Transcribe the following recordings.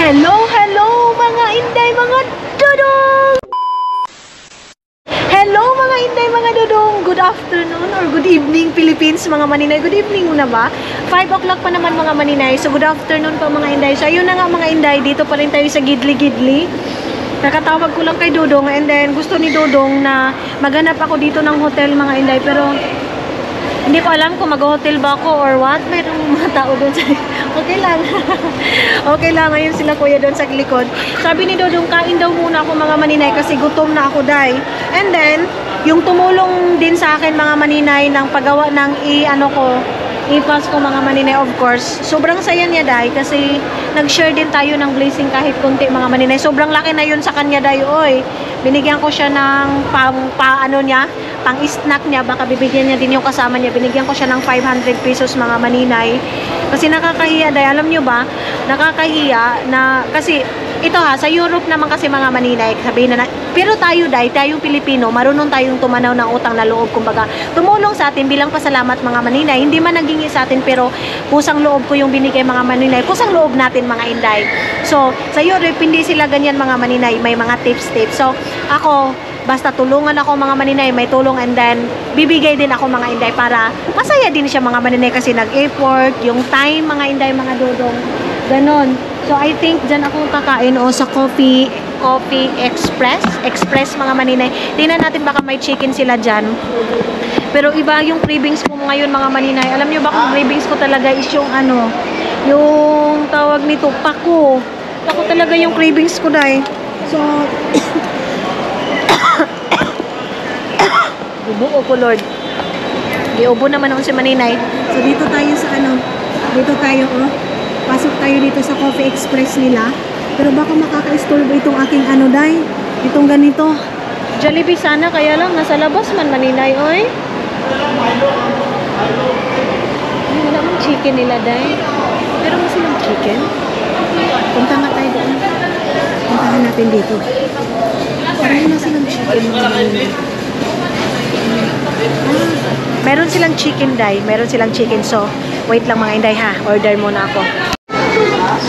Hello, hello mga Inday, mga dudong! Hello mga Inday, mga dudong! Good afternoon or good evening Philippines mga maninay. Good evening muna ba? 5 o'clock pa naman mga maninay. So good afternoon pa mga Inday. So ayun na nga mga Inday, dito pa rin tayo sa Gidli-Gidli. Nakatawag ko lang kay Dudong and then gusto ni Dudong na maghanap ako dito ng hotel mga Inday. Pero hindi ko alam kung mag-hotel ba ako or what. Mayroong mga tao doon sa... Okay lang. Okay lang. Ngayon sila kuya doon sa likod. Sabi ni Dudong, kain daw muna ako mga maninay kasi gutom na ako, day. And then, yung tumulong din sa akin mga maninay ng paggawa ng i-pass ko mga maninay, of course. Sobrang saya niya, day, kasi nag-share din tayo ng blessing kahit konti mga maninay. Sobrang laki na yun sa kanya, day, oy. Binigyan ko siya ng pang-snack niya, baka bibigyan niya din yung kasama niya. Binigyan ko siya ng 500 pesos mga maninay. Kasi nakakahiya, day. Alam nyo ba? Nakakahiya na, kasi ito ha, sa Europe naman kasi mga maninay, sabihin na, pero tayo, day, tayong Pilipino, marunong tayong tumanaw ng utang na loob. Kumbaga, tumulong sa atin bilang pasalamat mga maninay. Hindi man naging sa atin, pero pusang loob ko yung binigay mga maninay. Pusang loob natin mga Inday. So, sa Europe, hindi sila ganyan mga maninay. May mga tips. So, ako, basta tulungan ako mga maninay, may tulong and then bibigay din ako mga Inday para masaya din siya mga maninay kasi nag-effort, yung time mga Inday, mga dudong. Ganon. So, I think dyan ako kakain o sa Coffee Express mga maninay. Tingnan natin baka may chicken sila dyan. Pero iba yung cravings ko ngayon mga maninay. Alam nyo ba kung cravings ko talaga is yung yung tawag nito, pako. Pako talaga yung cravings ko, day. So, bubuo ko, Lord. Giubo naman ako si maninay. So, dito tayo sa dito tayo, pasok tayo dito sa Coffee Express nila. Pero baka makaka-istorbo itong aking day. Itong ganito. Jollibee sana, kaya lang nasa labas man maninay, oy. Ay, wala mong chicken nila, day. Pero mas silang chicken. Punta nga tayo doon. Puntahan natin dito. Parang na silang chicken. Meron silang chicken, day. Meron silang chicken. So, wait lang mga Inday ha. Order muna ako.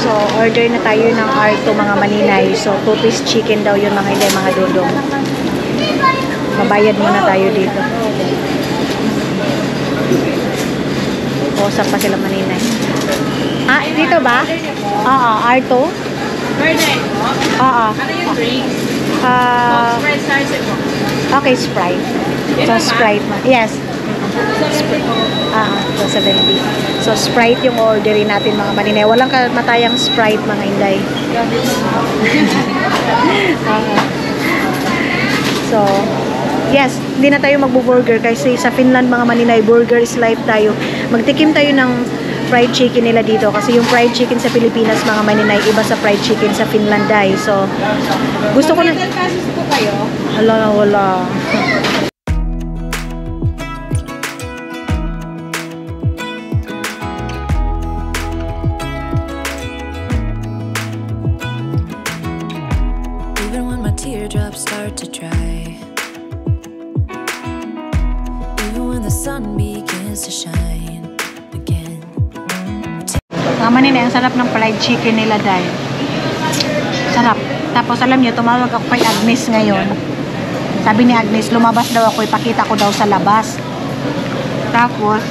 So, order na tayo ng R2 mga maninay. So, 2-piece chicken daw yun mga Inday, mga dudong. Mabayad muna tayo dito. Usap pa sila maninay. Ah, dito ba? Oo, R2? Oo. Ano yung drinks? Sprite size mo? Okay, Sprite. So, Sprite. Yes. So 70. So, Sprite yung orderin natin mga maninay. Walang kamatayang Sprite mga Inday. So, yes, hindi na tayo magbo-burger kasi sa Finland mga maninay, burger is life tayo. Magtikim tayo ng fried chicken nila dito kasi yung fried chicken sa Pilipinas mga maninay, iba sa fried chicken sa Finland, day. So, gusto ko na... Wala. Teardrops start to dry, even when the sun begins to shine again. Mga maninay, ang sarap ng fried chicken nila, day. Sarap. Tapos alam niyo, tumawag ako kay Agnes ngayon. Sabi ni Agnes, lumabas daw ako, ipakita ko daw sa labas. Tapos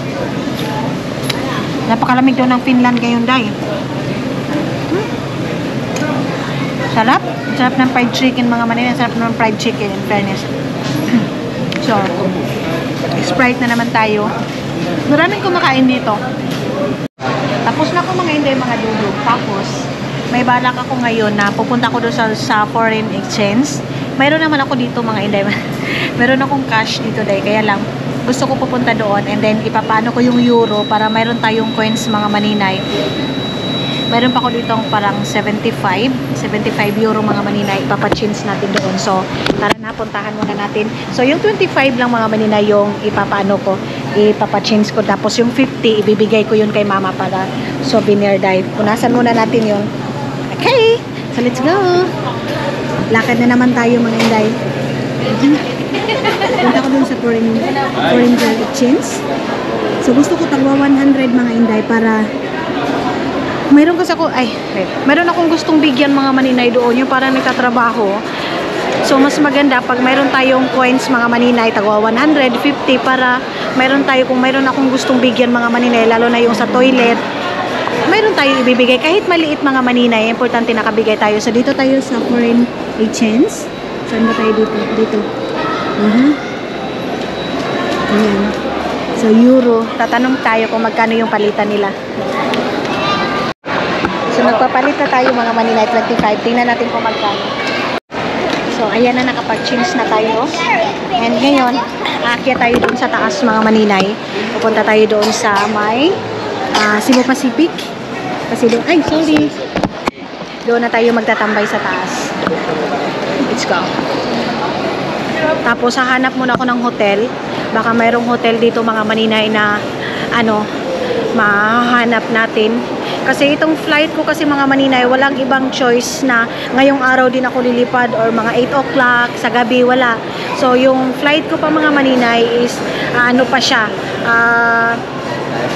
napakalamig daw ng Finland ngayon, day. Sarap. Sarap ng fried chicken mga maninay. Sarap ng fried chicken in fairness. So, Sprite na naman tayo. Maraming kumakain dito. Tapos na ako mga Inday, mga dudog. Tapos, may balak ako ngayon na pupunta ko doon sa foreign exchange. Mayroon naman ako dito mga Inday. Mayroon akong cash dito, day. Kaya lang, gusto ko pupunta doon and then ipapano ko yung euro para mayroon tayong coins mga maninay. Meron pa ko dito parang 75 euro mga maninay, ipapa-change natin doon. So, tara na, puntahan muna natin. So, yung 25 lang mga maninay yung ipapano ko, ipapa-change ko. Tapos yung 50, ibibigay ko yun kay mama para souvenir dive. Punasan muna natin yun. Okay, so let's go. Lakad na naman tayo mga Inday. Punta ko dun sa foreign exchange. So, gusto ko tagwa 100 mga Inday para Mayroon kasi ako, mayroon akong gustong bigyan mga maninay doon, yung parang nagtatrabaho. So, mas maganda pag mayroon tayong coins mga maninay, tagwa 150 para mayroon tayo, kung mayroon akong gustong bigyan mga maninay, lalo na yung sa toilet, mayroon tayo ibibigay. Kahit maliit mga maninay, importante nakabigay tayo. So, dito tayo sa foreign exchange. Saan ba tayo dito? Dito. Ayan. So, euro. Tatanong tayo kung magkano yung palitan nila. So, nagpapalit na tayo mga maninay, 25. Tingnan natin kung magkano. So, ayan na, nakapag-change na tayo. And ngayon, aakyat tayo doon sa taas mga maninay. Pupunta tayo doon sa may Cebu Pacific. Kasi doon, doon na tayo magtatambay sa taas. Let's go. Tapos, hahanap muna ako ng hotel. Baka mayroong hotel dito mga maninay na mahanap natin. Kasi itong flight ko kasi mga maninay, walang ibang choice na ngayong araw din ako lilipad or mga 8 o'clock sa gabi, wala. So, yung flight ko pa mga maninay is, pa siya,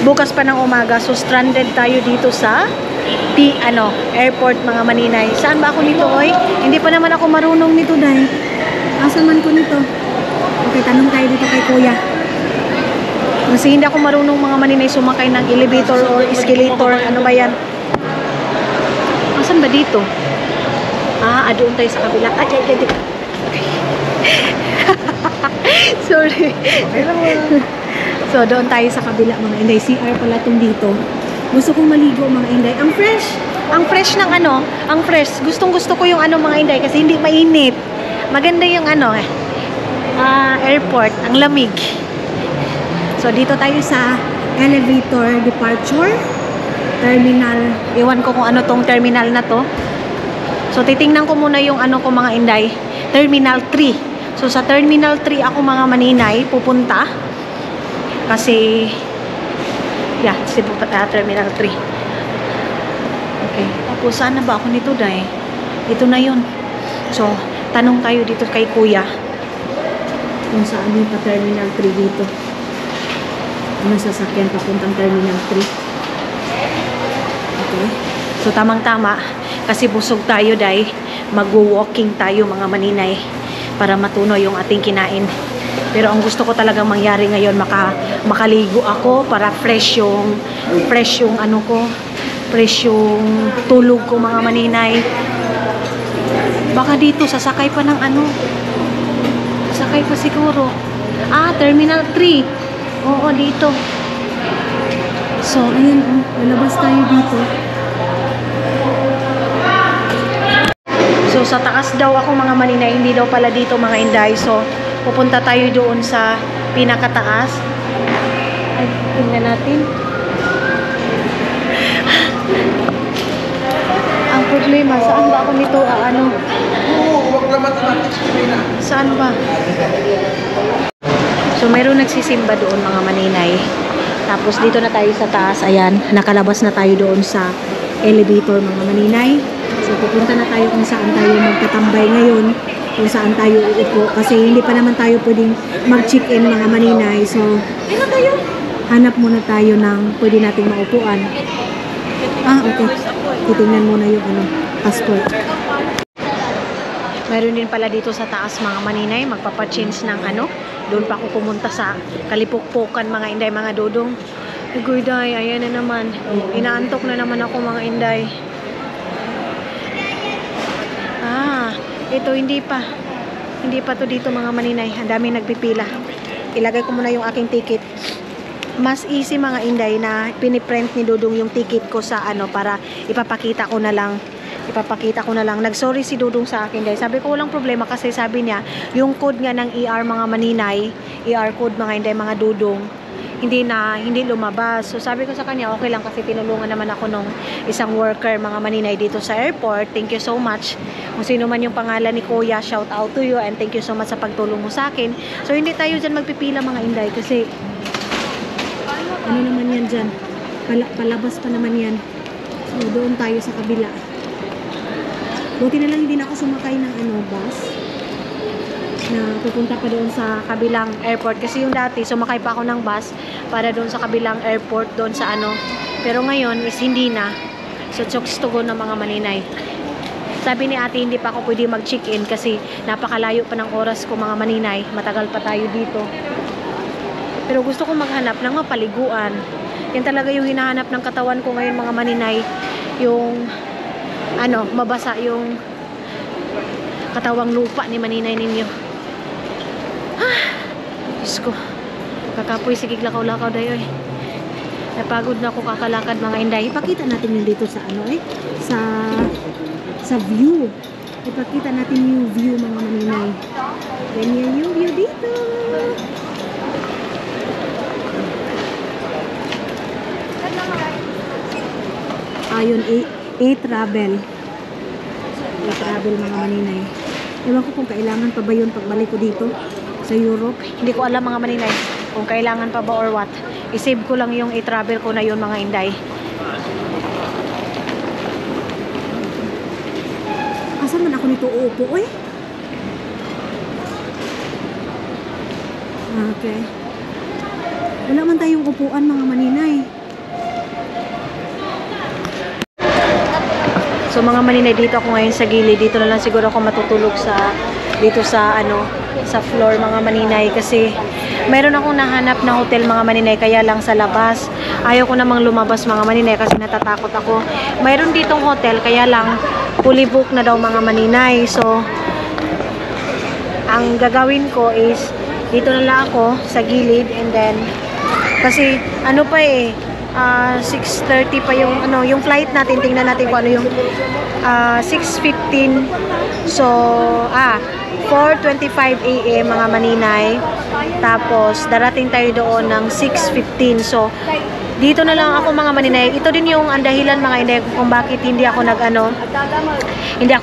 bukas pa ng umaga. So, stranded tayo dito sa airport mga maninay. Saan ba ako nito, oy? Hindi pa naman ako marunong nito, day. Asan man ko nito? Okay, tanong tayo dito kay kuya. Kasi hindi ako marunong mga maninay sumakay ng elevator or escalator. Ano ba yan? Asan ba dito? Doon tayo sa kabila. Sorry. So, doon tayo sa kabila mga inday. CR pala itong dito. Gusto kong maligo mga inday. Ang fresh. Ang fresh ng ang fresh. Gustong gusto ko yung mga inday kasi hindi mainit. Maganda yung airport. Ang lamig. So, dito tayo sa elevator departure terminal. Iwan ko kung ano tong terminal na to. So, titingnan ko muna yung ko mga inday. Terminal 3. So, sa Terminal 3 ako mga maninay pupunta. Kasi, Terminal 3. Okay. Tapos, saan na ba ako nito, day? Ito na yun. So, tanong tayo dito kay kuya. Kung saan yung Terminal 3 dito. Ano sasakyan papuntang Terminal 3. Okay. So, tamang-tama. Kasi busog tayo, day. Mag-walking tayo, mga maninay. Para matuno yung ating kinain. Pero ang gusto ko talagang mangyari ngayon, makaligo ako para fresh yung tulog ko, mga maninay. Baka dito, sasakay pa ng Sasakay pa siguro. Terminal 3. Oo, dito. So, ayan, lalabas tayo dito. So, sa taas daw ako mga maninay, hindi daw pala dito mga inday. So, pupunta tayo doon sa pinakataas. Ay, tingnan natin. Ang problema, saan ba ako nito? Saan ba? So, mayroon nagsisimba doon mga maninay. Tapos, dito na tayo sa taas. Ayan, nakalabas na tayo doon sa elevator mga maninay. So, pupunta na tayo kung saan tayo magtatambay ngayon. Kung saan tayo uupo. Kasi hindi pa naman tayo pwedeng mag-check-in mga maninay. So, hanap muna tayo ng pwede nating maupuan. Okay. Titingnan muna yung passport. Mayroon din pala dito sa taas mga maninay. Magpapachange ng doon pa ako pumunta sa Kalipukpukan mga inday, mga dudong. Ugoy day, ayan na naman. Inaantok na naman ako mga inday. Ito hindi pa. Hindi pa to dito mga maninay. Ang dami nagpipila. Ilagay ko muna yung aking ticket. Mas easy mga inday na piniprint ni Dudong yung ticket ko sa para ipapakita ko na lang. Nag-sorry si Dudong sa akin dahil sabi ko walang problema kasi sabi niya yung code nga ng ER mga maninay, ER code mga inday, mga Dudong, hindi lumabas. So sabi ko sa kanya okay lang kasi tinulungan naman ako nung isang worker mga maninay dito sa airport. Thank you so much. Kung sino man yung pangalan ni Kuya, shout out to you and thank you so much sa pagtulong mo sa akin. So hindi tayo dyan magpipila mga inday kasi naman yan dyan, palabas pa naman yan. So doon tayo sa kabila. Buti na lang hindi na ako sumakay ng bus na pupunta pa doon sa kabilang airport. Kasi yung dati, sumakay pa ako ng bus para doon sa kabilang airport, doon sa Pero ngayon is hindi na. sa Chokes to Go ng mga maninay. Sabi ni ate, hindi pa ako pwede mag-check-in kasi napakalayo pa ng oras ko mga maninay. Matagal pa tayo dito. Pero gusto ko maghanap ng mapaliguan. Yan talaga yung hinahanap ng katawan ko ngayon mga maninay. Yung, mabasa yung katawang lupa ni maninay ninyo. Diyos ko. Kakapoy, sigig lakaw-lakaw dayo eh. Napagod na ako kakalakad mga inday. Ipakita natin yun dito sa sa view. Ipakita natin yung view mga maninay. Ganyan yung view dito. Ayun, A-travel. A-travel mga maninay. Ewan ko kung kailangan pa ba yun pagbalik ko dito sa Europe. Hindi ko alam mga maninay kung kailangan pa ba or what. I-save ko lang yung i-travel ko na yun mga inday. Asan man ako nito uupo eh? Okay. Wala man tayong upuan mga maninay. So mga maninay, dito ako ngayon sa gilid. Dito na lang siguro ako matutulog dito sa sa floor mga maninay kasi mayroon akong nahanap na hotel mga maninay, kaya lang sa labas. Ayaw ko namang lumabas mga maninay kasi natatakot ako. Mayroon ditong hotel kaya lang fully book na daw mga maninay. So ang gagawin ko is dito na lang ako sa gilid, and then kasi 6:30 pa yung flight natin. Tingnan natin kung yung 6:15. So 4:25 AM mga maninay. Tapos darating tayo doon ng 6:15. So dito na lang ako mga maninay. Ito din yung dahilan mga inday kung bakit hindi ako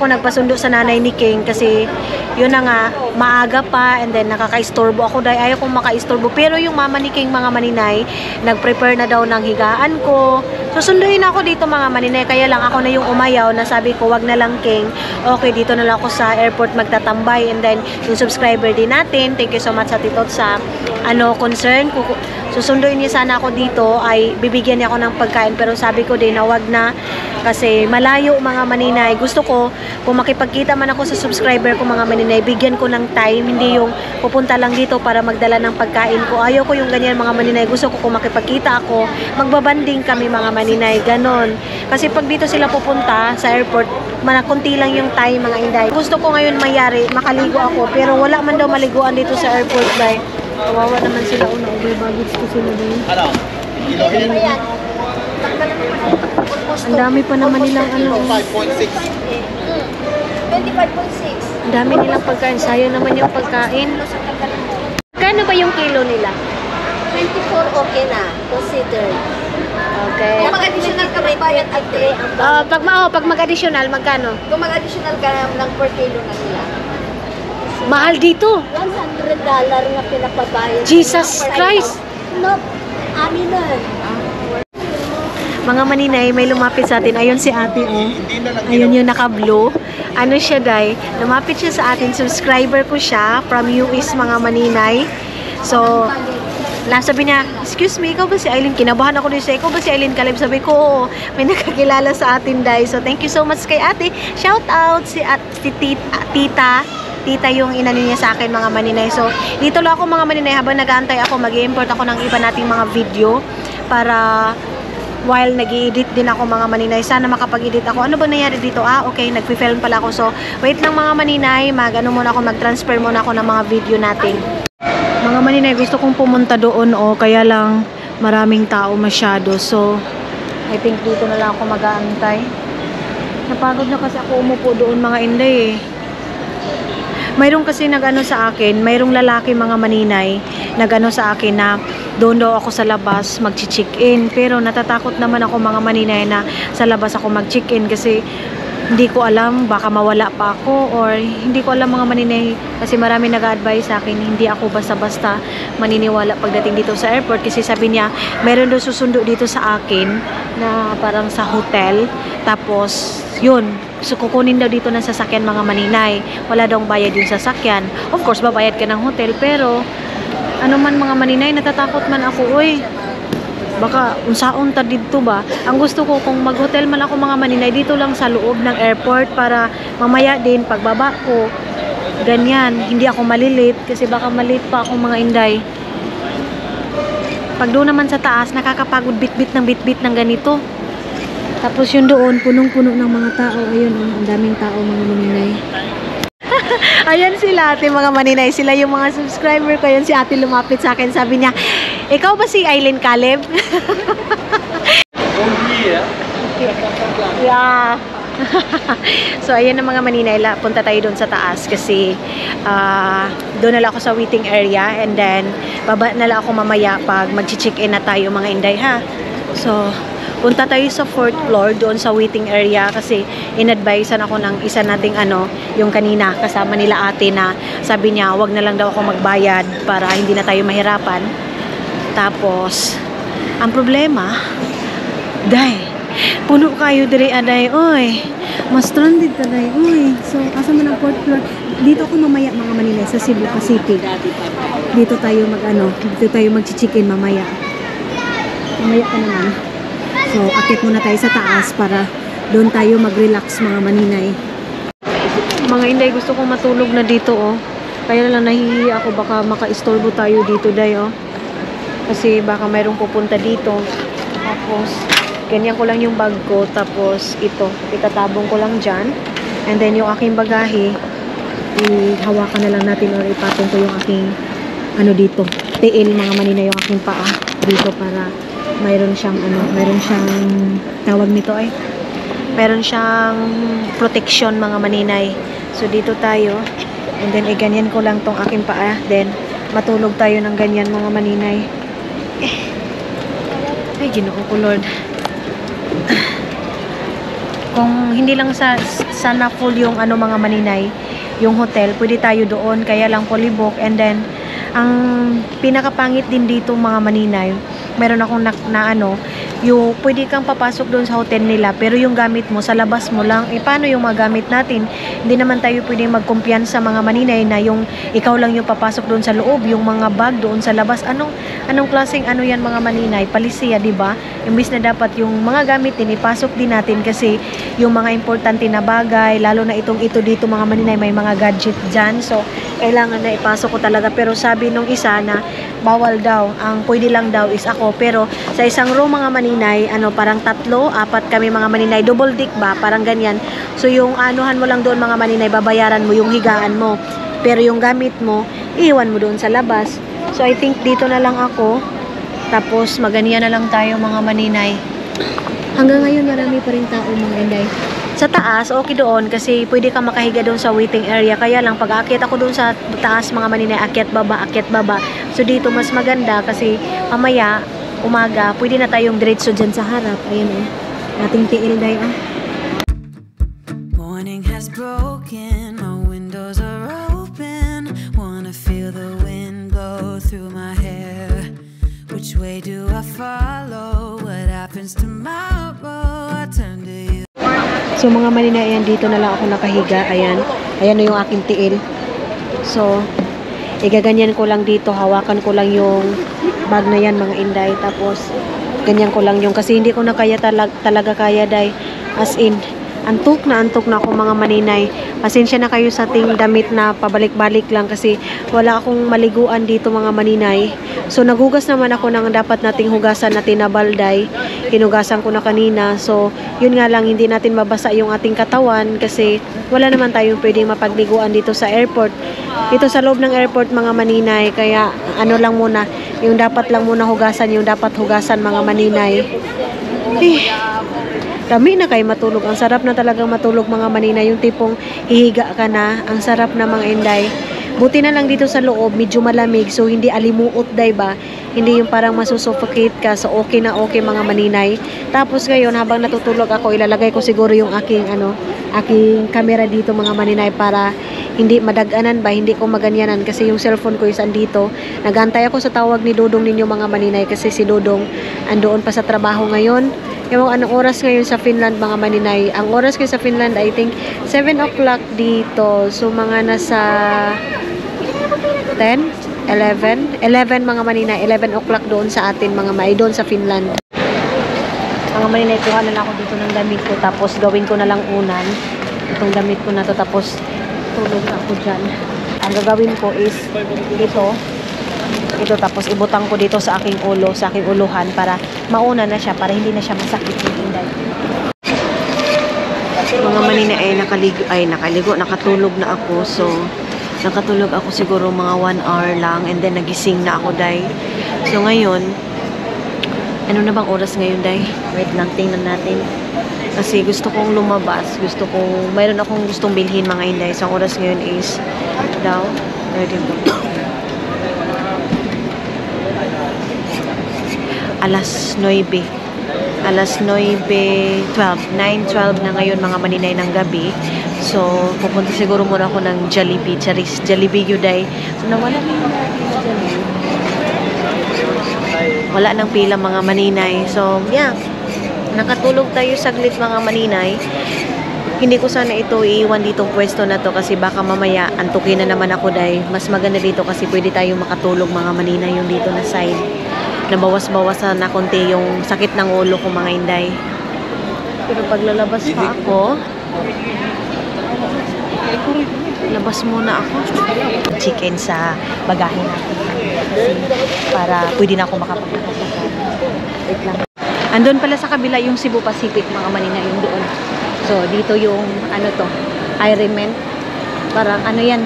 nagpasundo sa nanay ni King, kasi yun na nga, maaga pa, and then nakaka-istorbo ako dahil ayaw kong maka-istorbo. Pero yung mama ni King mga maninay, nag-prepare na daw ng higaan ko. Susunduin ako dito mga maninay, kaya lang ako na yung umayaw na sabi ko, wag na lang King. Okay, dito na lang ako sa airport magtatambay. And then yung subscriber din natin, thank you so much sa titot sa concern. Susunduin niya sana ako dito, ay bibigyan niya ako ng pagkain, pero sabi ko din na wag na kasi malayo mga maninay. Gusto ko kung makipagkita man ako sa subscriber ko mga maninay, bigyan ko ng time, hindi yung pupunta lang dito para magdala ng pagkain ko. Ayaw ko yung ganyan mga maninay. Gusto ko kung makipagkita ako, magbabanding kami mga maninay, ganon. Kasi pag dito sila pupunta sa airport, kunti lang yung time mga inday. Gusto ko ngayon mayari, makaligo ako, pero wala man daw maliguan dito sa airport dahil kawawa naman sila, over-baggage ko sila din. Ang dami pa naman nilang 5.6. 25.6. Ang dami nilang pagkain. Sayang naman yung pagkain. Kano ba yung kilo nila? 24 okay na. Consider. Okay. Kung mag-additional ka may bayad ate. Pag mag-additional, magkano? Kung mag-additional ka ng per kilo na nila. Mahal dito. $100 na pinapabayad. Jesus Christ. No, amin nun. Mga maninay, may lumapit sa atin. Ayun si ate, oh. Ayun yung naka-blue. Ano siya, day? Lumapit siya sa atin. Subscriber ko siya from US, mga maninay. So, sabi niya, excuse me, ikaw ba si Aileen? Kinabahan ako din siya. Ikaw ba si Aileen Caleb? Sabi ko, oo. May nakakilala sa atin, day. So, thank you so much kay ate. Shout out si tita. Tita yung inano niya sa akin mga maninay. So, dito lang ako mga maninay habang nag-aantay ako, mag-i-import ako ng iba nating mga video para while nag-i-edit din ako mga maninay. Sana makapag-edit ako. Ano ba nangyari dito? Okay, nag-film pala ako. So, wait lang mga maninay. Mag-transfer muna ako ng mga video natin. Mga maninay, gusto kong pumunta doon, kaya lang maraming tao masyado. So, I think dito na lang ako mag-aantay. Napagod na kasi ako umupo doon mga inday eh. Mayroong kasi nag-ano sa akin, mayroong lalaki mga maninay, nag-ano sa akin na doon daw ako sa labas mag-check-in. Pero natatakot naman ako mga maninay na sa labas ako mag-check-in kasi hindi ko alam, baka mawala pa ako, or hindi ko alam mga maninay kasi marami nag-advise sa akin, hindi ako basta-basta maniniwala pagdating dito sa airport kasi sabi niya, meron daw susundo dito sa akin na parang sa hotel, tapos yun, so kukunin daw dito ng sasakyan mga maninay, wala daw bayad yung sasakyan. Of course babayad ka ng hotel, pero ano man mga maninay, natatakot man ako, uy. Baka unsaon ta dito ba. Ang gusto ko kung mag-hotel man ako mga maninay dito lang sa loob ng airport para mamaya din pagbaba ko ganyan, hindi ako malilate kasi baka malate pa ako mga inday. Pag doon naman sa taas nakakapagod bitbit ng ganito. Tapos yun doon punong-puno ng mga tao. Ayun, ang daming tao mga maninay. Ayan sila ate mga maninay, sila yung mga subscriber ko. Ayan si ate lumapit sa akin, sabi niya, ikaw ba si Aileen Caleb? Yeah. So ayan na mga maninay, punta tayo doon sa taas kasi doon na lang ako sa waiting area and then baba na lang ako mamaya pag mag-check-in na tayo mga inday ha. So punta tayo sa 4th floor doon sa waiting area kasi in-advisean ako ng isa nating yung kanina kasama nila ate na sabi niya wag na lang daw ako magbayad para hindi na tayo mahirapan. Tapos ang problema puno kayo dire aday oy. Mas stranded ka day oy. So asa man ang 4th floor? Dito ako mamaya mga Manila sa Cebu Pacific. Dito tayo dito tayo mag-check-in mamaya. Mamaya pa naman. So, akit muna tayo sa taas para doon tayo mag-relax mga maninay. Mga inday, gusto kong matulog na dito, oh. Kaya lang nahihiya ako, baka maka-istorbo tayo dito, day, oh. Kasi baka mayroong pupunta dito. Tapos, ganyan ko lang yung bag ko. Tapos, ito, itatabong ko lang dyan. And then, yung aking bagahe, ihawakan na lang natin or ipatong ko yung aking, dito. Tiil, mga maninay, yung aking paa. Dito para mayroon siyang tawag nito ay mayroon siyang protection mga maninay. So dito tayo and then ganyan ko lang tong aking paa, then matulog tayo ng ganyan mga maninay. Ay Ginoo ko Lord. Kung hindi lang sana full yung mga maninay yung hotel, pwede tayo doon, kaya lang fully book. And then ang pinakapangit din dito mga maninay, meron akong yung pwede kang papasok doon sa hotel nila pero yung gamit mo sa labas mo lang. Paano yung mga gamit natin? Hindi naman tayo pwedeng magkumpiyansa mga maninay na yung ikaw lang yung papasok doon sa loob, yung mga bag doon sa labas. Anong klaseng yan mga maninay? Palisiya, di ba? Imbis na dapat yung mga gamit din ipasok din natin kasi yung mga importante na bagay, lalo na ito dito mga maninay, may mga gadget dyan. So kailangan na ipasok ko talaga. Pero sabi nung isa na bawal daw, ang pwede lang daw is ako. Pero sa isang room mga maninay, parang 3, 4 kami mga maninay, double deck ba, parang ganyan. So yung anuhan mo lang doon mga maninay, babayaran mo yung higaan mo. Pero yung gamit mo, iiwan mo doon sa labas. So I think dito na lang ako. Tapos maganiya na lang tayo mga maninay. Hanggang ngayon marami pa rin tao mga inday. Sa taas, okay doon kasi pwede ka makahiga doon sa waiting area. Kaya lang, pag aakyat ako doon sa taas, mga maninay, akyat baba. So dito mas maganda kasi mamaya, umaga, pwede na tayong diretso dyan sa harap. Ayan ating tiil day Morning has broken, my windows are open. Wanna feel the wind blow through my hair. Which way do I follow? What happens tomorrow? I turn to you. So mga maninay, ayan, dito na lang ako nakahiga. Ayan na yung aking tiil. So igaganyan ko lang dito, hawakan ko lang yung bag na yan mga inday. Tapos ganyan ko lang yung, kasi hindi ko na kaya talaga kaya day. As in, antok na ako mga maninay. Pasensya na kayo sa ating damit na pabalik-balik lang kasi wala akong maliguan dito mga maninay. So naghugas naman ako ng dapat nating hugasan na tinabalday. Hinugasan ko na kanina. So yun nga lang, hindi natin mabasa yung ating katawan kasi wala naman tayong pwedeng mapagliguan dito sa airport. Dito sa loob ng airport mga maninay. Kaya lang muna, yung dapat lang muna hugasan, yung dapat hugasan mga maninay. Dami na kayo matulog. Ang sarap na talagang matulog mga maninay. Yung tipong hihiga ka na. Ang sarap na mga inday. Buti na lang dito sa loob, medyo malamig. So hindi alimuot day ba? Hindi yung parang masusuffocate ka. So okay na okay mga maninay. Tapos ngayon habang natutulog ako, ilalagay ko siguro yung aking camera dito mga maninay para hindi madaganan ba, hindi ko maganyanan kasi yung cellphone ko is andito. Nagantay ako sa tawag ni Dodong ninyo mga maninay kasi si Dodong andoon pa sa trabaho ngayon. Yung anong oras ngayon sa Finland mga maninay? Ang oras ngayon sa Finland I think 7 o'clock dito. So mga nasa 10 11 mga manina, 11 o'clock doon sa atin mga doon sa Finland. Mga manina, kuha na lang ako dito ng damit ko, tapos gawin ko na lang unan itong damit ko na to, tapos tulog na ako dyan. Ang gagawin ko is ito, tapos ibutang ko dito sa aking ulo, sa aking uluhan, para mauna na siya, para hindi na siya masakit yung inday. Mga manina nakaligo, nakatulog na ako. So nakatulog ako siguro mga 1 hour lang, and then nagising na ako, day. So ngayon, ano na bang oras ngayon, day? Wait lang, tingnan natin. Kasi gusto kong lumabas, mayroon akong gustong bilhin mga inday. So ang oras ngayon is alas 9. Alas 9:12 na ngayon mga maninay ng gabi. So pupunta siguro muna ako ng Jollibee. Jollibee yun, day. So nawala na yung Jollibee. Wala nang pila mga maninay. So yeah, nakatulog tayo saglit mga maninay. Hindi ko sana ito iiwan ditong pwesto na to, kasi baka mamaya antukin na naman ako, day. Mas maganda dito kasi pwede tayong makatulog mga maninay, yung dito na side. Nabawas-bawasan na konti yung sakit ng ulo ko mga inday. Pero paglalabas pa ako, labas muna ako. Chicken sa bagahe natin. Para pwede na ako makapaglakad. Wait lang. Andun pala sa kabila yung Cebu Pacific mga manina, yung doon. So dito yung Ironman. Parang yan,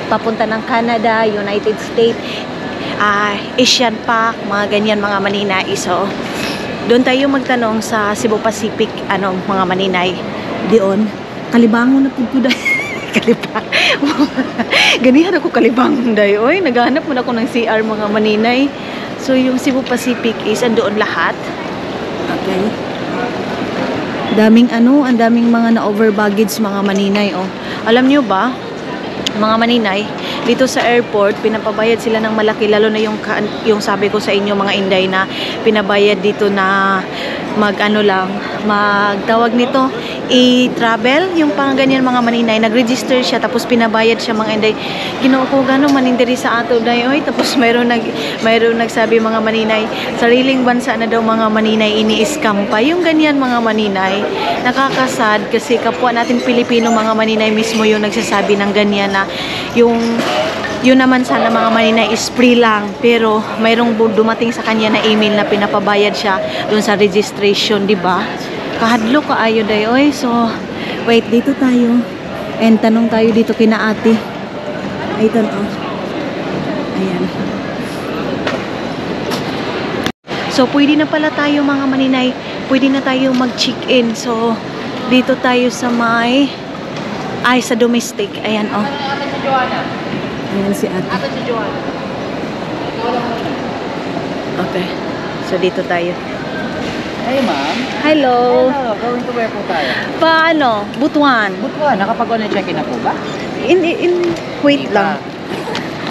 papunta ng Canada, United States, Asian Park, mga ganyan mga maninay. So doon tayo magtanong sa Cebu Pacific, mga maninay. Diyon, kalibangon na po dahil. Kalibang. Ganihan ako kalibangon dahil. Oy, naghahanap muna ako ng CR mga maninay. So yung Cebu Pacific is andoon lahat. Okay. Ang daming mga na-over baggage mga maninay, oh. Alam nyo ba, mga maninay, dito sa airport, pinapabayad sila ng malaki, lalo na yung sabi ko sa inyo mga inday, na pinabayad dito na magtawag nito, i-travel, yung pang ganyan mga maninay, nag-register siya, tapos pinabayad siya mga inday. Ginoo ko gano'ng manindiri sa ato dayo, tapos mayroon nagsabi mga maninay, sariling bansa na daw mga maninay, ini-scam pa, yung ganyan mga maninay. Nakakasad kasi kapwa natin Pilipino mga maninay mismo yung nagsasabi ng ganyan, na yun naman sana mga maninay is free lang, pero mayroong dumating sa kanya na email na pinapabayad siya doon sa registration, di ba? Kahadlo kaayo dayoy. So wait, dito tayo and tanong tayo dito kina ate. Ay tanong. Ayan. So pwede na pala tayo mga maninay, pwede na tayo mag-check-in. So dito tayo sa sa domestic. Ayan, oh. Ayan si ate. Okay. So dito tayo. Hey ma'am. Hello. Hello. Going to where po tayo? Paano? Butuan. Butuan. Nakapag-online check-in na po ba? Wait lang.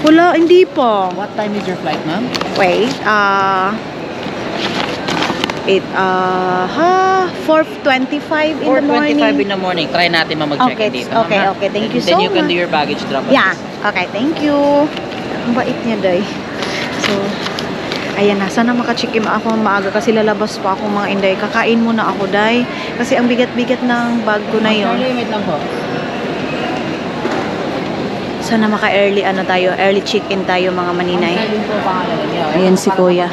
Wala, hindi pa. What time is your flight, ma'am? Wait, 4:25 in the morning. 4:25 in the morning. Try natin mag-check-in dito. Okay, ma'am, okay. Thank you so Then much. you can do your baggage drop. Yeah. Okay, thank you. Ang bait niya, day. So, ayan na. Sana maka-check-in ako maaga kasi lalabas pa ako mga inday. Kakain muna ako, day. Kasi ang bigat-bigat ng bag ko na yun. Limit lang po. Sana maka-early early check-in tayo mga maninay. Ayan si kuya.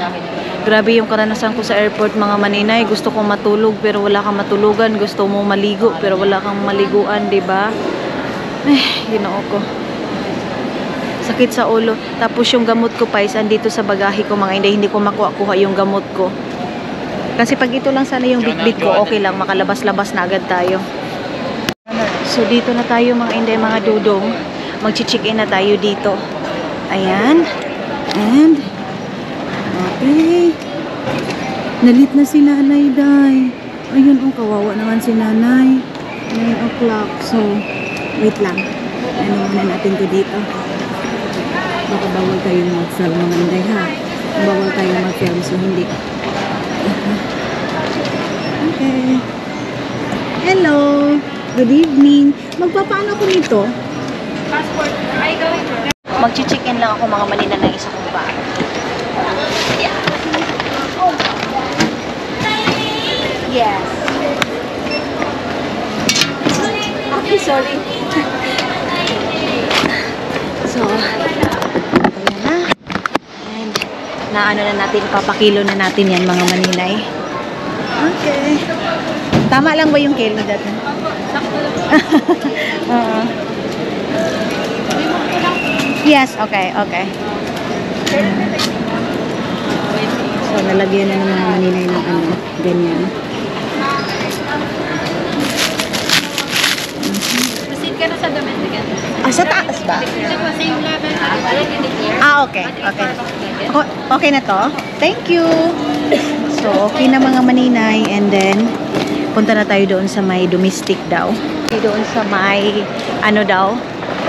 Grabe yung karanasan ko sa airport mga maninay. Gusto kong matulog pero wala kang matulugan. Gusto mo maligo pero wala kang maliguan, diba? Ginoo ko. Sakit sa ulo. Tapos yung gamot ko pa is andito sa bagahe ko mga inday. Hindi ko makuha yung gamot ko. Kasi pag ito lang sana yung bit-bit ko, okay lang. Makalabas-labas na agad tayo. So dito na tayo mga inday, mga dudong. Mag-check-in na tayo dito. Ayan. And okay. Nalit na si nanay, day. Ayun, kawawa naman si nanay. 9 o'clock. So, wait lang. Ano muna natin to dito. Baka bawal tayong mag-film mga inday, ha? Bawal tayong mag-film, so hindi. Okay. Hello. Good evening. Magpapaano ko nito? Passport. Are you going to? Mag-chicken lang ako mga manina ng isa kong bag. Yeah. Yes. Okay, sorry. So, ayan na. And, naano na natin, ipapakilo na natin yan mga maninay. Okay. Tama lang ba yung kilo dati? Yes, okay, okay. So, nalagyan na ng mga maninay ng ano, ganyan. Proceed ka na sa domestic. Sa taas ba? Same level. Okay, okay. Okay na to? Thank you! So, okay na mga maninay. And then, punta na tayo doon sa may domestic daw. Doon sa may, ano daw?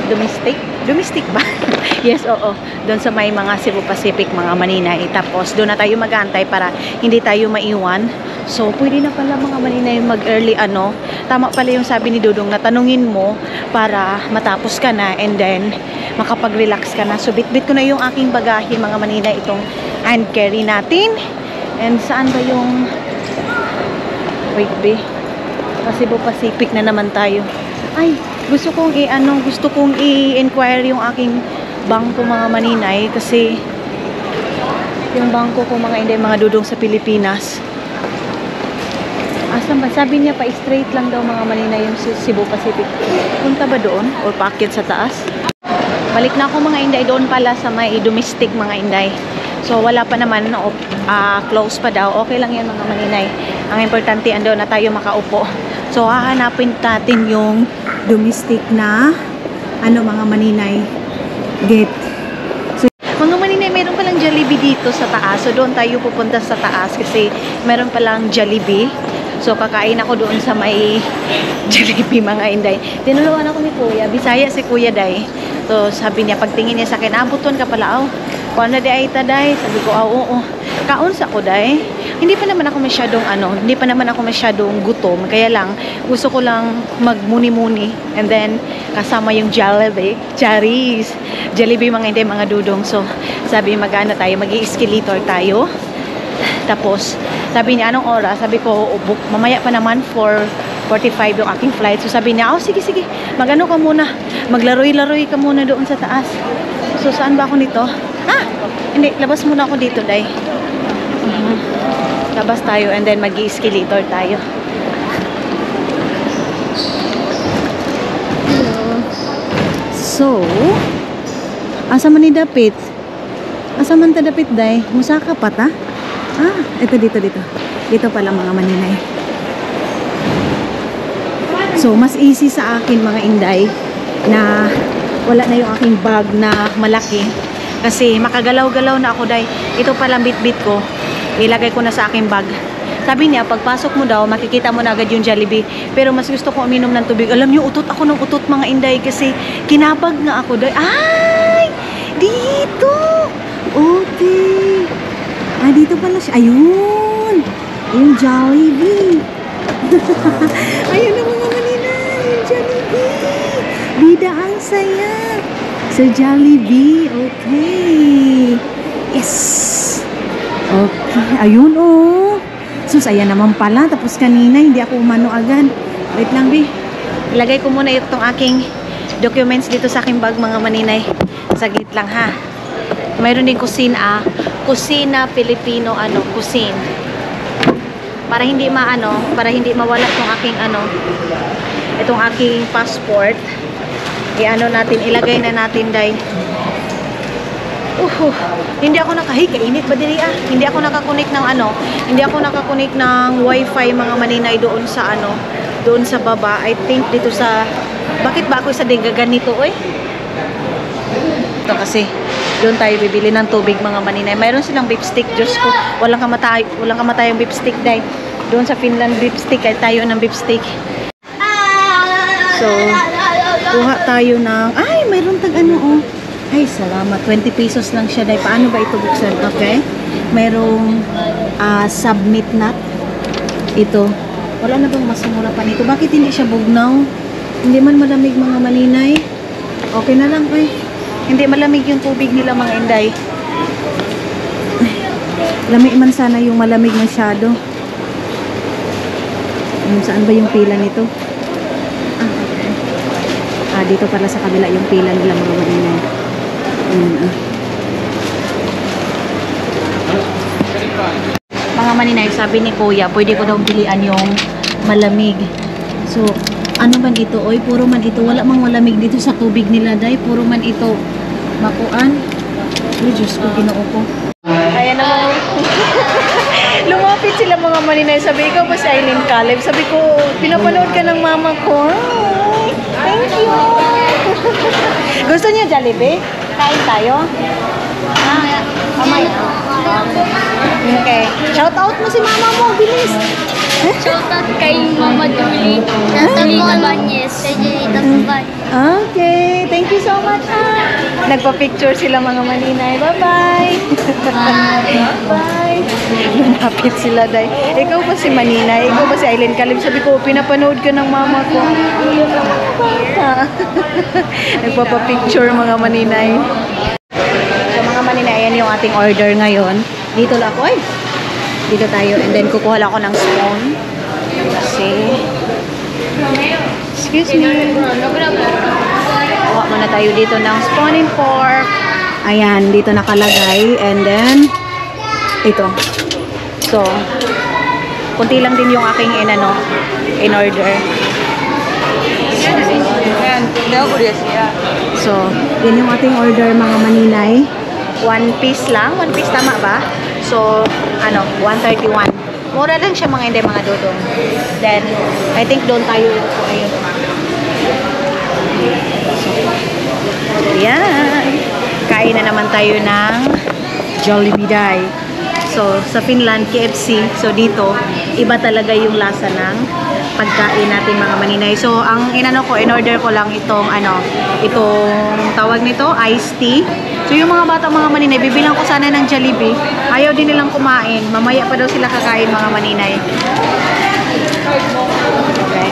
Domestic? Domestic ba? Yes, oo. Doon sa may mga Cebu Pacific mga maninay. Tapos, doon na tayo mag-aantay para hindi tayo maiwan. So, pwede na pala mga maninay mag-early ano. Tama pala yung sabi ni Dudong na tanungin mo para matapos ka na and then makapag-relax ka na. So, bit-bit ko na yung aking bagahe mga maninay. Itong hand carry natin. And saan ba yung... Wait, be. Cebu Pacific na naman tayo. Ay, gusto kong i-inquire yung aking bangko mga maninay kasi yung bangko ko mga hindi mga Dudong sa Pilipinas. Asan ba? Sabi niya pa straight lang daw mga maninay yung Cebu Pacific. Punta ba doon or paakyat sa taas? Balik na ako mga inday doon pala sa may domestic mga inday. So wala pa naman, close pa daw. Okay lang yan mga maninay. Ang importante ando na tayo makaupo. So hahanapin natin yung domestic na ano mga maninay gate. So mga maninay, meron palang Jollibee dito sa taas. So doon tayo pupunta sa taas kasi meron palang Jollibee. So kakain ako doon sa may Jollibee mga inday. Tinulungan ako ni Kuya, Bisaya si Kuya Day. So sabi niya, pagtingin niya sa akin, buton ka pala, kuha na di ay taday. Sabi ko, oo. Kaon sa ko day. Hindi pa naman ako masyadong gutom. Kaya lang, gusto ko lang magmuni-muni. And then, kasama yung Jollibee. Charis. Jollibee mga hindi, mga Dudong. So, sabi mag-ano tayo, mag-i-escalator tayo. Tapos, sabi niya, anong oras? Sabi ko, mamaya pa naman 4:45 yung aking flight. So, sabi niya, sige. Mag-ano ka muna. Maglaroy-laroy ka muna doon sa taas. So, saan ba ako nito? Hindi, labas muna ako dito, day. Labas tayo and then mag-i-escalator tayo. Hello. So, asa man ni dapit? Asa man ta dapit, day? Musaka pa ta? Ito dito. Dito pala mga maninay. So, mas easy sa akin mga inday na wala na yung aking bag na malaki. Kasi makagalaw-galaw na ako, day. Ito palang bit-bit ko. Ilagay ko na sa aking bag. Sabi niya, pagpasok mo daw, makikita mo na agad yung Jollibee. Pero mas gusto ko uminom ng tubig. Alam niyo, utot ako ng utot mga inday kasi kinabag nga ako, day. Ay! Dito! Okay. Dito pala siya. Ayun! Yung Jollibee. Ayun na mga maninay. Yung Jollibee. Bida ang saya. Sa Jollibee. Okay. Yes. Okay. Ayun, Sus, ayan naman pala. Tapos kanina, hindi ako umano agad. Wait lang, Bi. Ilagay ko muna itong aking documents dito sa aking bag, mga maninay. Saglit lang, ha. Mayroon din kusina, kusina Filipino, cuisine. Para hindi mawala itong aking, itong aking passport. Ilagay na natin, day. Hindi ako kainit ba diri Hindi ako nakakunik ng wifi mga maninay doon sa doon sa baba. I think dito sa bakit ba ako sa diga ganito ito kasi doon tayo bibili ng tubig mga maninay. Mayroon silang beef stick, Diyos ko. Walang kamatayang beef stick, day. Doon sa Finland beef stick ay tayo ng beef stick. So kuha tayo ng mayroon ay, salamat. 20 pesos lang siya, day. Paano ba ito buksan? Okay. Mayroong submit nut. Ito. Wala na bang mas mura pa nito? Bakit hindi siya bugnaw? Hindi man malamig mga maninay. Okay na lang, Hindi malamig yung tubig nila mga inday. Lamig man sana yung malamig masyado. Saan ba yung pila nito? Dito pala sa kabila yung pila nila mga maninay. Mga maninay, sabi ni Kuya, pwede ko daw pilian yung malamig. So, ano man ito? Oy, puro man ito. Wala mang malamig dito sa tubig nila, day. Puro man ito makuan. Ay, Diyos ko, ginoo ko. Ayan na lumapit sila mga maninay. Sabi, ikaw ba si Aileen Caleb? Sabi ko, pinapanood ka ng mama ko. Hi. Thank you. Gusto niyo Jollibee? Kain tayo? Kamay. Okay. Shout out mo si mama mo. Bilis. Shoutout kay Mama Julie. Tatang Banyes. Kay Jenita Banyes. Okay. Thank you so much. Nagpa-picture sila mga maninay. Bye-bye. Bye. Lumapit sila, day. Ikaw ba si Maninay? Ikaw ba si Aileen Caleb? Sabi ko, pinapanood ka ng mama ko. Nagpapa-picture mga maninay. So mga maninay, ayan yung ating order ngayon. Dito lang ako. Dito tayo. And then kukuha lang ako ng spoon. Kasi excuse me. Kuha muna tayo dito ng spoon and fork. Ayan, dito nakalagay. And then ito. So, kunti lang din yung aking in order. So, yan yung ating order mga maninay. 1 piece lang. 1 piece tama ba? So, 131. Mura lang siya mga hindi mga dodong. Then, I think doon tayo. Ayun. So, yan. Kain na naman tayo ng Jollibee Day. So, sa Finland, KFC. So, dito, iba talaga yung lasa ng pagkain natin mga maninay. So, ang in-order ko lang itong tawag nito, iced tea. So, yung mga bata mga maninay, bibilang ko sana ng Jollibee. Ayaw din nilang kumain. Mamaya pa daw sila kakain mga maninay. Okay.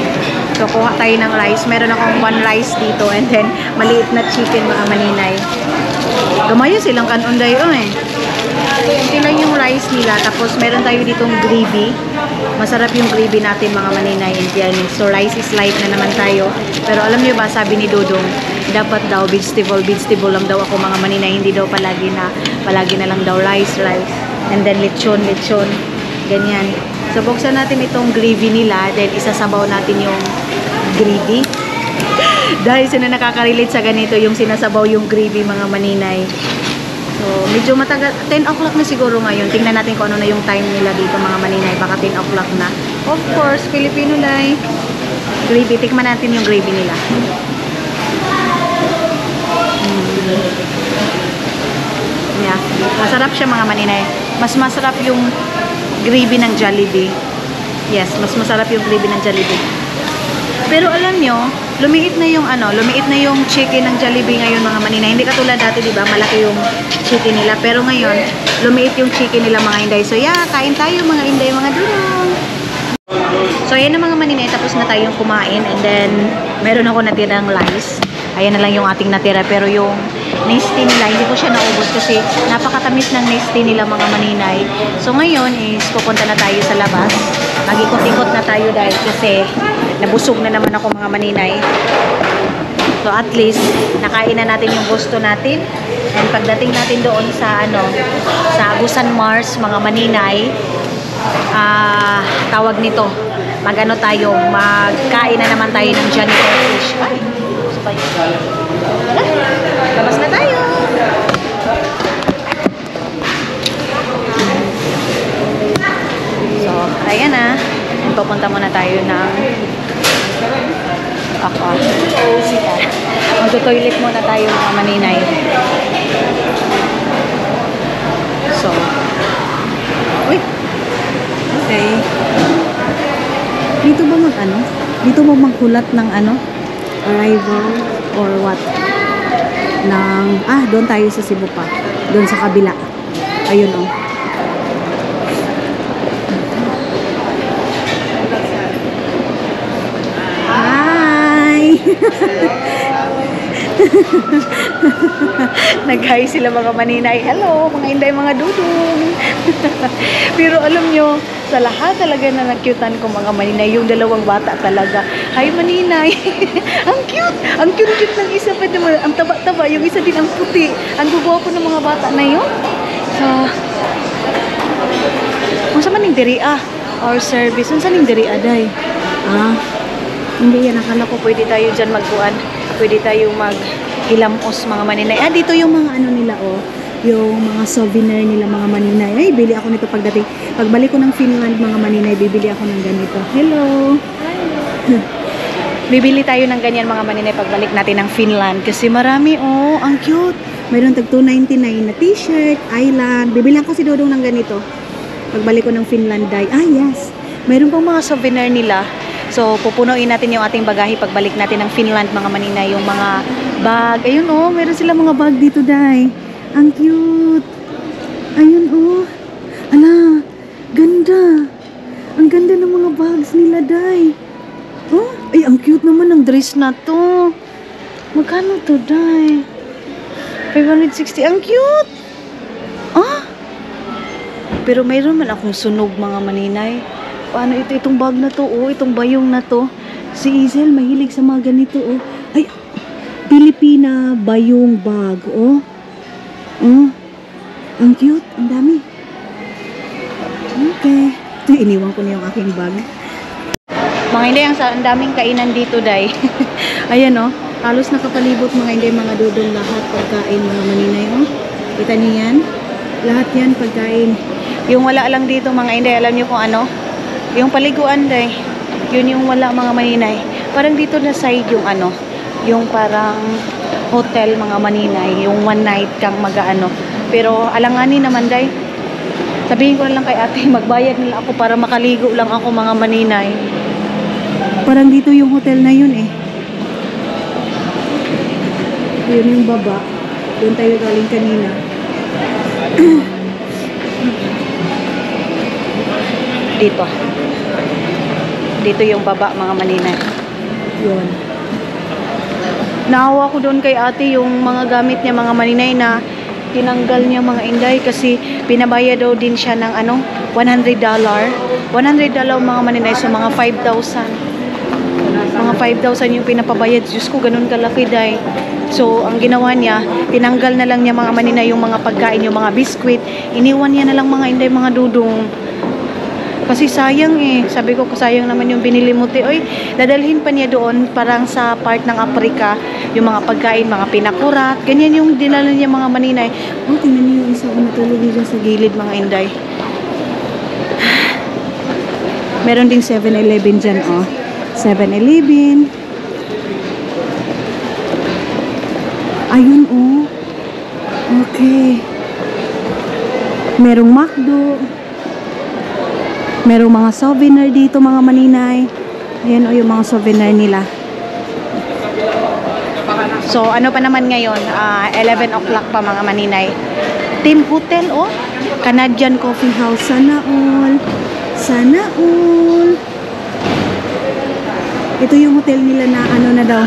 So, kuha tayo ng rice. Meron akong 1 rice dito and then maliit na chicken mga maninay. Lumayo silang kanunday Ito lang yung rice nila. Tapos, meron tayo ditong gravy. Masarap yung gravy natin mga maninay. So, rice is light na naman tayo. Pero alam niyo ba, sabi ni Dodong, dapat daw vegetable lang daw ako mga maninay. Hindi daw palagi na lang daw rice. And then lechon. Ganyan. So, buksan natin itong gravy nila. Then, isasabaw natin yung gravy. Dahil sino nakaka-relate sa ganito, yung sinasabaw yung gravy mga maninay. So, medyo matagal. 10 o'clock na siguro ngayon. Tingnan natin kung ano na yung time nila dito mga maninay. Baka 10 o'clock na. Of course, Filipino day. Gravy. Tikman natin yung gravy nila. Yeah. Masarap siya mga maninay. Mas masarap yung gravy ng Jollibee. Yes, mas masarap yung gravy ng Jollibee. Pero alam nyo, lumiit na yung chicken ng Jollibee ngayon mga maninay. Hindi katulad dati, di ba? Malaki yung chicken nila. Pero ngayon, lumiit yung chicken nila mga inday. So yeah, kain tayo mga inday, mga durong. So ayan na mga maninay, tapos na tayong kumain. And then, meron ako natirang rice. Ayan na lang yung ating natira. Pero yung nasty nila, hindi ko siya naubos kasi napakatamis ng nasty nila mga maninay. So ngayon is pupunta na tayo sa labas. Mag-ikot-ikot na tayo dahil kasi nabusog na naman ako mga maninay. So at least nakain na natin yung gusto natin. And pagdating natin doon sa sa Agusan Mars mga maninay, tawag nito, magkain na naman tayo ng janitor fish. Ay, sabay. Labas na tayo. So, ayan na. Pupunta muna tayo ng magto-toilet muna tayo mga maninay. So, okay. Dito ba Dito ba maghulat ng arrival or what? Doon tayo sa Cebu pa. Doon sa kabila. Ayun Hi! Nag-hi sila mga maninay. Hello, mga inday, mga dudong. Pero alam nyo, sa lahat talaga na nakyutan ko mga maninay, yung dalawang bata talaga. Hi maninay. Ang cute. Ang cute-cute ng isa pa naman. Ang taba-taba. Yung isa din ang puti. Ang gugwapo ng mga bata na yun. So, kung saan maning diri our service. Kung saan yung diri day? Hindi yan. Akala ko pwede tayo dyan magkuhan. Pwede tayo mag-hilamos mga maninay. Dito yung mga ano nila, yung mga souvenir nila mga maninay. Ay, bili ako nito pagdating. Pagbalik ko ng Finland mga maninay, bibili ako ng ganito. Hello! Bibili tayo ng ganyan mga maninay pagbalik natin ng Finland. Kasi marami, ang cute. Mayroon tag 299 na t-shirt, island. Bibilihan ko si Dodong ng ganito. Pagbalik ko ng Finland, yes. Mayroon pang mga souvenir nila. So, pupunuin natin yung ating bagahe pagbalik natin ng Finland, mga maninay, yung mga bag. Ayun, meron sila mga bag dito, day. Ang cute. Ayun, ala, ganda. Ang ganda ng mga bags nila, day. Ay, ang cute naman ng dress na to. Magkano to, day? 560. Ang cute. Pero mayroon man akong sunog, mga maninay. Paano itong bag na to, itong bayong na to. Si Izel, mahilig sa mga ganito, Ay, Pilipina bayong bag, Ang cute, ang dami. Okay. Ito, iniwan ko na yung aking bag. Mga hindi, ang daming kainan dito, day. Ayan, halos nakapalibot mga hindi, mga dudong lahat pagkain, mga maninay, Kita niyo yan? Lahat yan pagkain. Yung wala lang dito, mga hindi, alam niyo kung ano? Yung paliguan, day. Yun yung wala, mga maninay. Parang dito na side yung yung parang hotel, mga maninay. Yung one night kang mag-ano. Pero alanganin naman, day. Sabihin ko na lang kay ate, magbayad nila ako para makaligo lang ako, mga maninay. Parang dito yung hotel na yun, Yun yung baba. Doon tayo galing kanina. Dito yung baba, mga maninay. Yun. Naawa ko doon kay ate yung mga gamit niya, mga maninay, na tinanggal niya, mga inday, kasi pinabayad daw din siya ng $100. $100 mga maninay, so mga 5,000. Mga 5,000 yung pinapabayad. Diyos ko, ganun kalaki, day. So, ang ginawa niya, tinanggal na lang niya, mga maninay, yung mga pagkain, yung mga biskwit. Iniwan niya na lang, mga inday, mga dudong. Kasi sayang, Sabi ko, sayang naman yung binili mo, te. Oy, dadalhin pa niya doon, parang sa part ng Africa, yung mga pagkain, mga pinakurat. Ganyan yung dinala niya, mga maninay. Tingnan niyo yung isa ko natulog dyan sa gilid, mga inday. Meron ding 7-Eleven dyan, 7-Eleven. Ayun, Okay. Merong McDo. Merong mga souvenir dito, mga maninay. Ayan, yung mga souvenir nila. So, ano pa naman ngayon? 11 o'clock pa, mga maninay. Team Hotel, Canadian Coffee House. Sana all. Sana all. Ito yung hotel nila na na daw.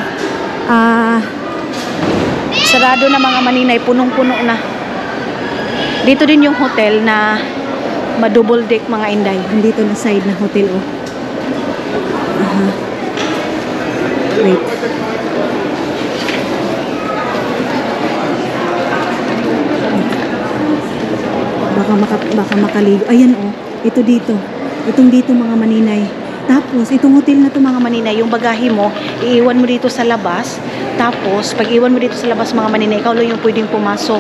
Sarado na, mga maninay. Punong-puno na. Dito din yung hotel na ma-double deck, mga inday. Dito na side na hotel, Wait. Baka makaligo. Ayan, Ito dito. Itong dito, mga maninay. Tapos, itong hotel na to, mga maninay, yung bagahe mo, iiwan mo dito sa labas. Tapos, pag iwan mo dito sa labas, mga maninay, ikaw lang yung pwedeng pumasok.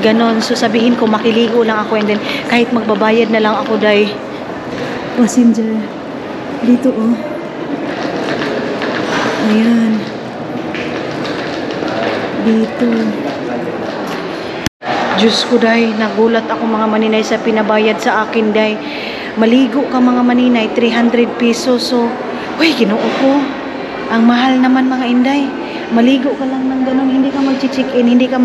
Ganon. So, sabihin ko, makiligo lang ako, and then, kahit magbabayad na lang ako, day. Passenger. Dito, Ayan. Dito. Diyos ko, day. Nagulat ako, mga maninay, sa pinabayad sa akin, day. Maligo ka, mga maninay, 300 pesos. So, ginoo ko. Ang mahal naman, mga inday. Maligo ka lang ng ganun, hindi ka mag-check-in, hindi ka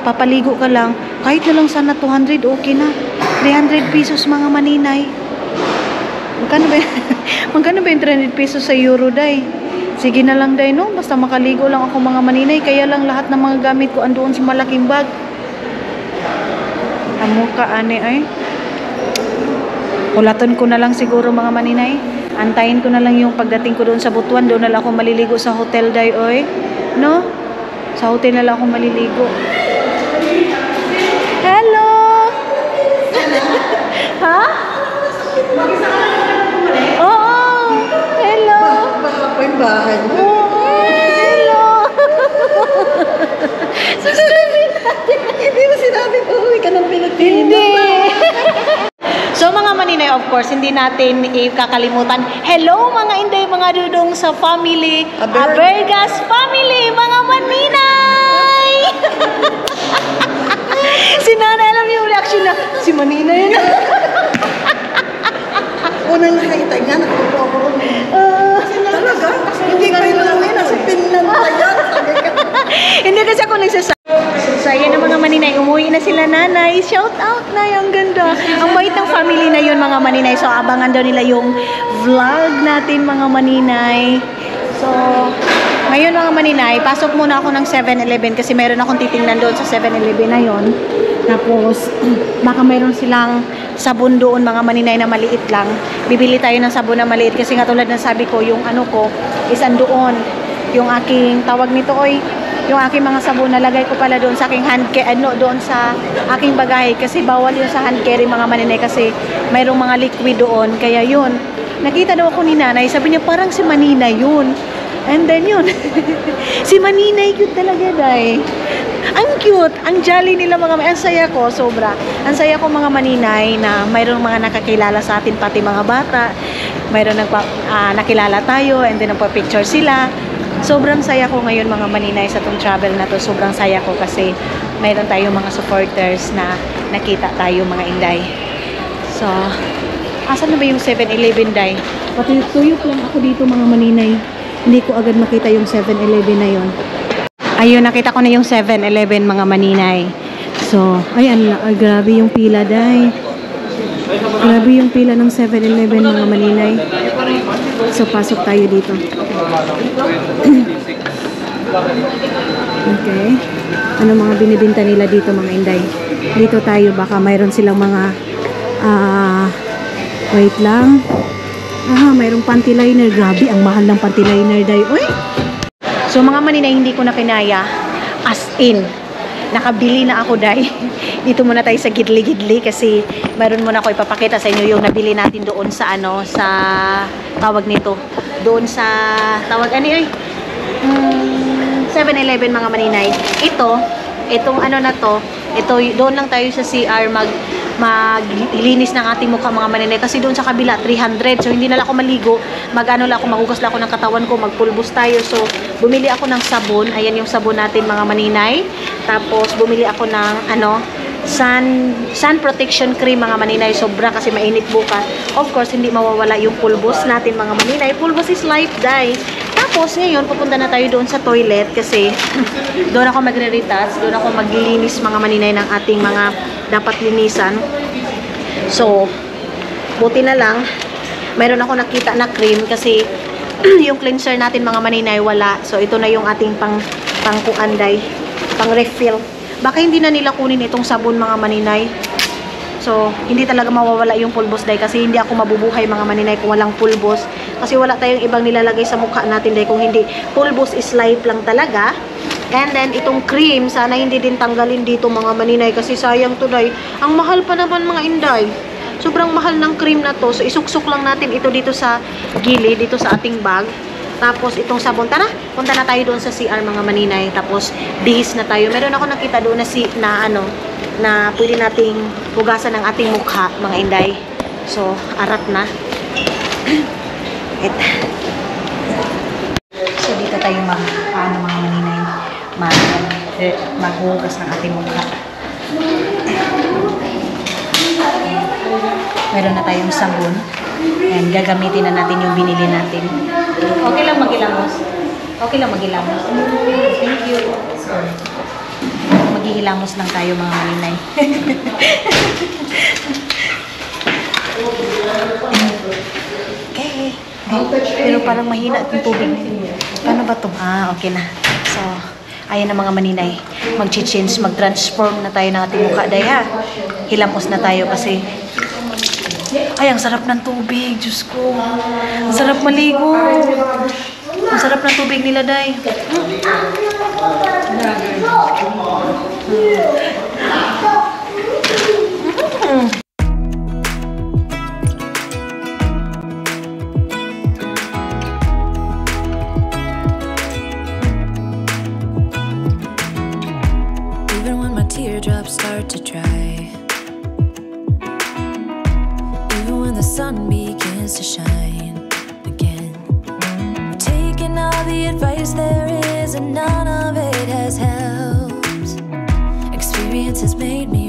papaligo ka lang. Kahit na lang sana 200, okay na. 300 pesos, mga maninay. Magkano ba yung 300 pesos sa euro, day? Sige na lang day, no? Basta makaligo lang ako mga maninay. Kaya lang lahat ng mga gamit ko andoon sa malaking bag. Amo ka, ane ay. Kulaton ko na lang siguro mga maninay. Antayin ko na lang yung pagdating ko doon sa Butuan. Doon na lang ako maliligo sa hotel day, oy. No? Sa hotel na lang ako maliligo. Hello! Ha? Oo! Hello! Baka pa yung bahay mo. Oo! Hello! Hindi mo sinabi ko, uwi ka ng Pilipinas. Hindi! So mga maninay, of course, hindi natin ikakalimutan. Hello mga inday, mga dudong sa family, Abergas family, mga maninay! Si Nana, alam niyo yung reaction na, si Maninay na. Unang nakita nga, nakapuro mo. Talaga? Hindi ko rin lang yun. Nasa Finland pa yan. Hindi kasi ako nagsasabi. So ayan ang mga maninay, umuwi na sila nanay. Shout out na, ang ganda. Ang bait ng family na yun mga maninay. So abangan daw nila yung vlog natin mga maninay. So ngayon mga maninay, pasok muna ako ng 7-Eleven kasi mayroon akong titingnan doon sa 7-Eleven na yun. Tapos baka mayroon silang sabon doon mga maninay na maliit lang. Bibili tayo ng sabon na maliit kasi nga tulad ng sabi ko, yung ano ko, isan doon. Yung aking tawag nito, oy, yung aking mga sabon nalagay ko pala doon sa aking hand carry, doon sa aking bagahe kasi bawal yun sa hand carry mga maninay kasi mayroong mga liquid doon. Kaya yun, nakita daw ako ni nanay, sabi niya parang si Manina yun. And then yun, si Maninay cute talaga day. Ang cute, ang jolly nila mga, ang saya ko, sobra. Ang saya ko mga maninay na mayroong mga nakakilala sa atin, pati mga bata. Mayroong nakilala tayo and then nagpa-picture sila. Sobrang saya ko ngayon mga maninay sa tong travel na to. Sobrang saya ko kasi mayroon tayong mga supporters na nakita tayo mga inday. So, asan na ba yung 7-Eleven day? Pati tuyok lang ako dito mga maninay. Hindi ko agad makita yung 7-Eleven na yon. Ayun, nakita ko na yung 7-Eleven mga maninay. So, ayan, grabe yung pila day. Grabe yung pila ng 7-Eleven mga maninay. So, pasok tayo dito. Okay. Ano mga binibinta nila dito mga inday? Dito tayo, baka mayroon silang mga wait lang. Mayroong panty liner. Grabe, ang mahal ng panty liner day. Uy! So mga maninay, hindi ko na kinaya. As in, nakabili na ako day. Dito muna tayo sa gidli-gidli kasi mayroon muna ako ipapakita sa inyo yung nabili natin doon sa ano, sa tawag nito. Doon sa tawag ano eh? 7-Eleven mga maninay. Itong ano na to, doon lang tayo sa CR maglinis ng ating mukha mga maninay kasi doon sa kabila 300, so hindi na lang ako maligo, maghugas lang ako ng katawan ko, magpulbos tayo. So bumili ako ng sabon, ayan yung sabon natin mga maninay. Tapos bumili ako ng sun protection cream mga maninay, sobra kasi mainit bukas. Of course hindi mawawala yung pulbos natin mga maninay, pulbos is life day. Tapos ngayon pupunta na tayo doon sa toilet kasi doon ako magre-retouch, doon ako maglilinis mga maninay ng ating mga dapat linisan. So buti na lang mayroon ako nakita na cream kasi yung cleanser natin mga maninay wala. So ito na yung ating pangkuanday, pang refill. Baka hindi na nila kunin itong sabon mga maninay. So hindi talaga mawawala yung pulbos day kasi hindi ako mabubuhay mga maninay kung walang pulbos. Kasi wala tayong ibang nilalagay sa mukha natin day kung hindi. Pulbos is life lang talaga. And then itong cream, sana hindi din tanggalin dito mga maninay kasi sayang to day. Ang mahal pa naman mga inday. Sobrang mahal ng cream na to. So isuksok lang natin ito dito sa gilid, dito sa ating bag. Tapos itong sabon, tara, punta na tayo doon sa CR mga maninay. Tapos bihis na tayo. Meron ako nakita doon na pwede nating hugasan ng ating mukha mga inday. So arat na. So dito tayo mga maninay maghugas ng ating mukha. Meron na tayong sabon and gagamitin na natin yung binili natin. Okay lang maghilamos. Thank you. So, maghihilamos lang tayo mga maninay. Okay, Pero parang mahina yung tubig. Paano ba to? Ah, okay na. So, ayan na mga maninay. Mag-change, mag-transform na tayo ng ating mukha. Day ha. Hilamos na tayo kasi ay, ang sarap ng tubig. Diyos ko. Ang sarap maligo. Ang sarap ng tubig nila, Day. Even when my teardrops start to dry, even when the sun begins to shine again, taking all the advice there is and none of it has helped. Experience has made me